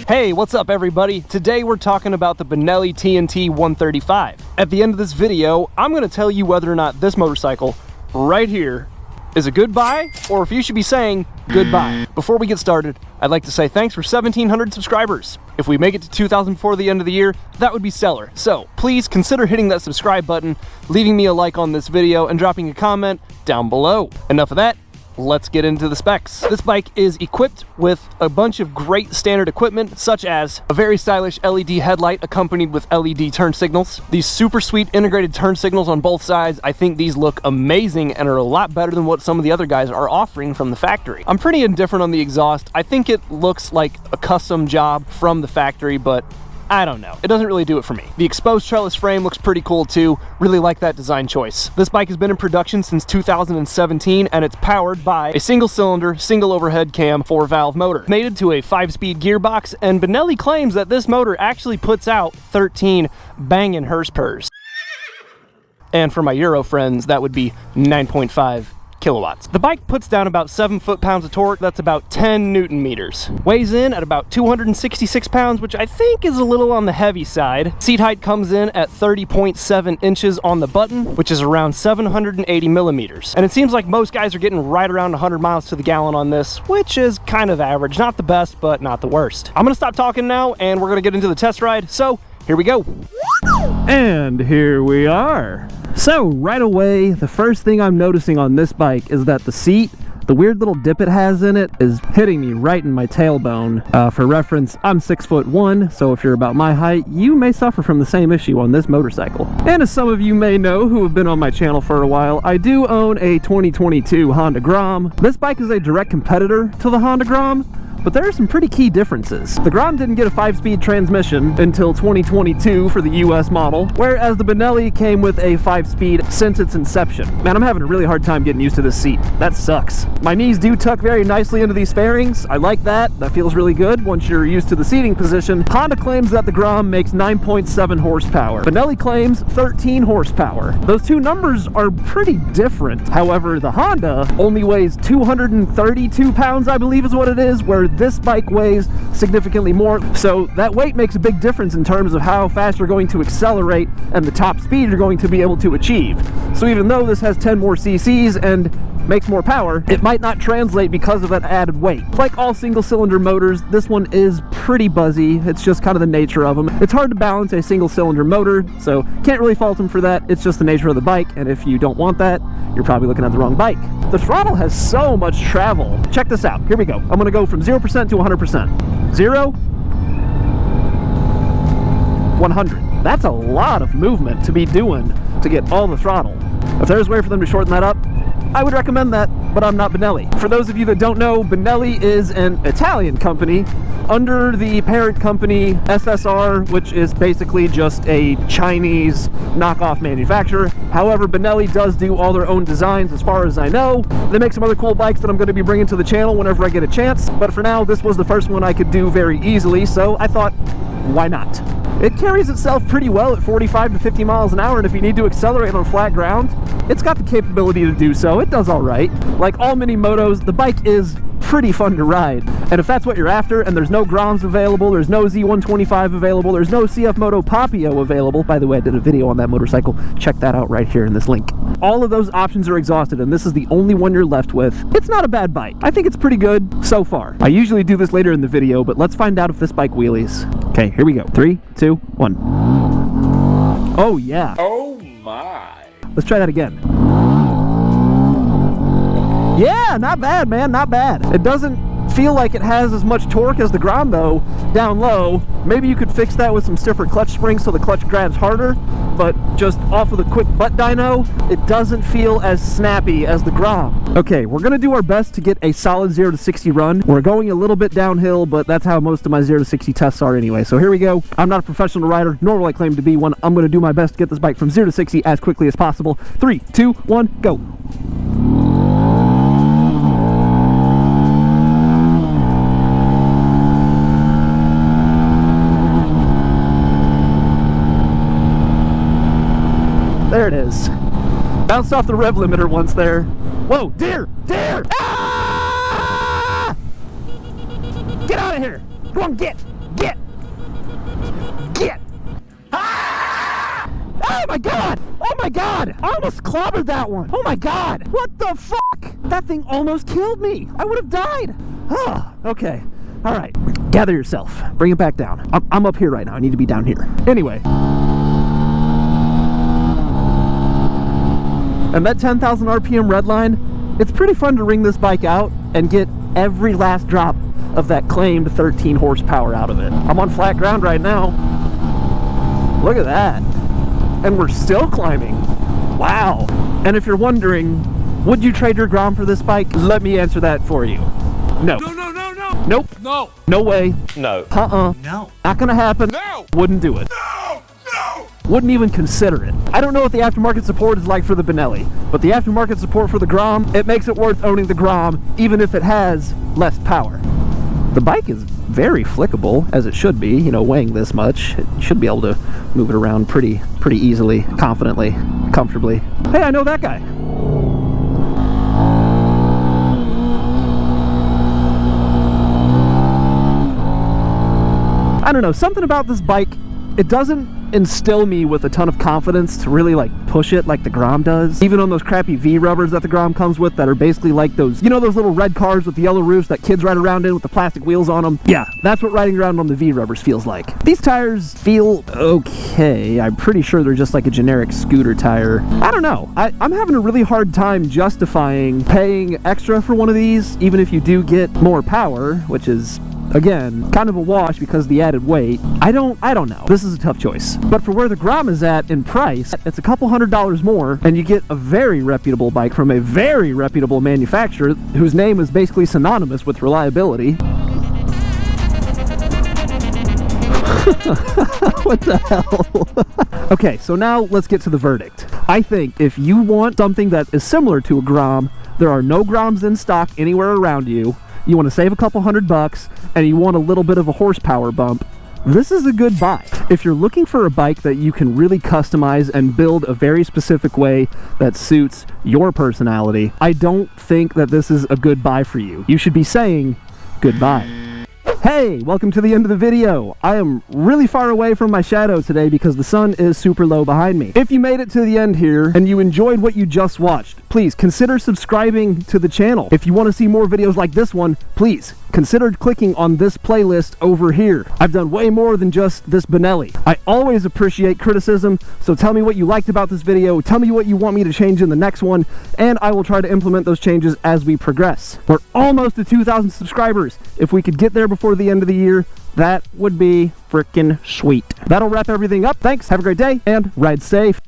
Hey, what's up everybody? Today we're talking about the Benelli Tnt135. At the end of this video, I'm going to tell you whether or not this motorcycle right here is a good buy, or if you should be saying goodbye. Before we get started, I'd like to say thanks for 1,700 subscribers. If we make it to 2,000 before the end of the year, that would be stellar. So please consider hitting that subscribe button, leaving me a like on this video, and dropping a comment down below. Enough of that. Let's get into the specs. This bike is equipped with a bunch of great standard equipment, such as a very stylish LED headlight accompanied with LED turn signals. These super sweet integrated turn signals on both sides, I think these look amazing and are a lot better than what some of the other guys are offering from the factory. I'm pretty indifferent on the exhaust. I think it looks like a custom job from the factory, but I don't know. It doesn't really do it for me. The exposed trellis frame looks pretty cool too. Really like that design choice. This bike has been in production since 2017 and it's powered by a single cylinder, single overhead cam 4-valve motor. Mated to a 5-speed gearbox, and Benelli claims that this motor actually puts out 13 bangin' horsepower. And for my Euro friends, that would be 9.5 kilowatts. The bike puts down about 7 foot-pounds of torque. That's about 10 newton meters. Weighs in at about 266 pounds, which I think is a little on the heavy side. Seat height comes in at 30.7 inches on the button, which is around 780 millimeters. And it seems like most guys are getting right around 100 miles to the gallon on this, which is kind of average. Not the best, but not the worst. I'm gonna stop talking now, and we're gonna get into the test ride. So here we go. And here we are. So right away, the first thing I'm noticing on this bike is that the seat, the weird little dip it has in it, is hitting me right in my tailbone. For reference, I'm 6'1", so if you're about my height, you may suffer from the same issue on this motorcycle. And as some of you may know who have been on my channel for a while, I do own a 2022 Honda Grom. This bike is a direct competitor to the Honda Grom, but there are some pretty key differences. The Grom didn't get a 5-speed transmission until 2022 for the US model, whereas the Benelli came with a 5-speed since its inception. Man, I'm having a really hard time getting used to this seat. That sucks. My knees do tuck very nicely into these fairings. I like that. That feels really good once you're used to the seating position. Honda claims that the Grom makes 9.7 horsepower. Benelli claims 13 horsepower. Those two numbers are pretty different. However, the Honda only weighs 232 pounds, I believe is what it is, where this bike weighs significantly more, so that weight makes a big difference in terms of how fast you're going to accelerate and the top speed you're going to be able to achieve. So even though this has 10 more cc's and makes more power, it might not translate because of that added weight. Like all single-cylinder motors, this one is pretty buzzy. It's just kind of the nature of them. It's hard to balance a single-cylinder motor, so can't really fault them for that. It's just the nature of the bike, and if you don't want that, you're probably looking at the wrong bike. The throttle has so much travel. Check this out. Here we go. I'm going to go from 0% to 100%. 0, 100. That's a lot of movement to be doing to get all the throttle. If there's a way for them to shorten that up, I would recommend that, but I'm not Benelli. For those of you that don't know, Benelli is an Italian company under the parent company SSR, which is basically just a Chinese knockoff manufacturer. However, Benelli does do all their own designs as far as I know. They make some other cool bikes that I'm going to be bringing to the channel whenever I get a chance, but for now, this was the first one I could do very easily, so I thought, why not? It carries itself pretty well at 45 to 50 miles an hour, and if you need to accelerate on flat ground, it's got the capability to do so. It does all right. Like all mini motos, the bike is pretty fun to ride. And if that's what you're after, and there's no Groms available, there's no Z125 available, there's no CF Moto Papio available. By the way, I did a video on that motorcycle. Check that out right here in this link. All of those options are exhausted, and this is the only one you're left with. It's not a bad bike. I think it's pretty good so far. I usually do this later in the video, but let's find out if this bike wheelies. Okay, here we go. 3, 2, 1. Oh yeah. Oh my. Let's try that again. Yeah, not bad, man, not bad. It doesn't feel like it has as much torque as the Grom though, down low. Maybe you could fix that with some stiffer clutch springs so the clutch grabs harder, but just off of the quick butt dyno, it doesn't feel as snappy as the Grom. Okay, we're gonna do our best to get a solid 0 to 60 run. We're going a little bit downhill, but that's how most of my 0 to 60 tests are anyway. So here we go. I'm not a professional rider, nor will I claim to be one. I'm gonna do my best to get this bike from 0 to 60 as quickly as possible. 3, 2, 1, go. There it is. Bounced off the rev limiter once there. Whoa, deer! Deer! Ah! Get out of here! Go on, get! my god! I almost clobbered that one! Oh my god! What the fuck? That thing almost killed me! I would have died! Oh, okay. Alright. Gather yourself. Bring it back down. I'm up here right now. I need to be down here. Anyway. And that 10,000 RPM redline, it's pretty fun to ring this bike out and get every last drop of that claimed 13 horsepower out of it. I'm on flat ground right now. Look at that. And we're still climbing. Wow. And if you're wondering, would you trade your Grom for this bike? Let me answer that for you. No. No. Nope. No. No way. No. No. Not gonna happen. No. Wouldn't do it. No. Wouldn't even consider it. I don't know what the aftermarket support is like for the Benelli, but the aftermarket support for the Grom, it makes it worth owning the Grom, even if it has less power. The bike is very flickable, as it should be, you know, weighing this much. It should be able to move it around pretty easily, confidently, comfortably. Hey, I know that guy. I don't know, something about this bike, it doesn't instill me with a ton of confidence to really like push it like the Grom does. Even on those crappy V rubbers that the Grom comes with that are basically like those, you know, those little red cars with the yellow roofs that kids ride around in with the plastic wheels on them? Yeah, that's what riding around on the V rubbers feels like. These tires feel okay. I'm pretty sure they're just like a generic scooter tire. I don't know. I'm having a really hard time justifying paying extra for one of these, even if you do get more power, which is, again, kind of a wash because of the added weight. I don't know. This is a tough choice. But for where the Grom is at in price, it's a couple $100s more, and you get a very reputable bike from a very reputable manufacturer whose name is basically synonymous with reliability. What the hell? Okay, so now let's get to the verdict. I think if you want something that is similar to a Grom, there are no Groms in stock anywhere around you, you want to save a couple $100, and you want a little bit of a horsepower bump, this is a good buy. If you're looking for a bike that you can really customize and build a very specific way that suits your personality, I don't think that this is a good buy for you. You should be saying goodbye. Hey, welcome to the end of the video. I am really far away from my shadow today because the sun is super low behind me. If you made it to the end here and you enjoyed what you just watched, please consider subscribing to the channel. If you want to see more videos like this one, please consider clicking on this playlist over here. I've done way more than just this Benelli. I always appreciate criticism, so tell me what you liked about this video, tell me what you want me to change in the next one, and I will try to implement those changes as we progress. We're almost at 2,000 subscribers. If we could get there before the end of the year, that would be freaking sweet. That'll wrap everything up. Thanks, have a great day, and ride safe.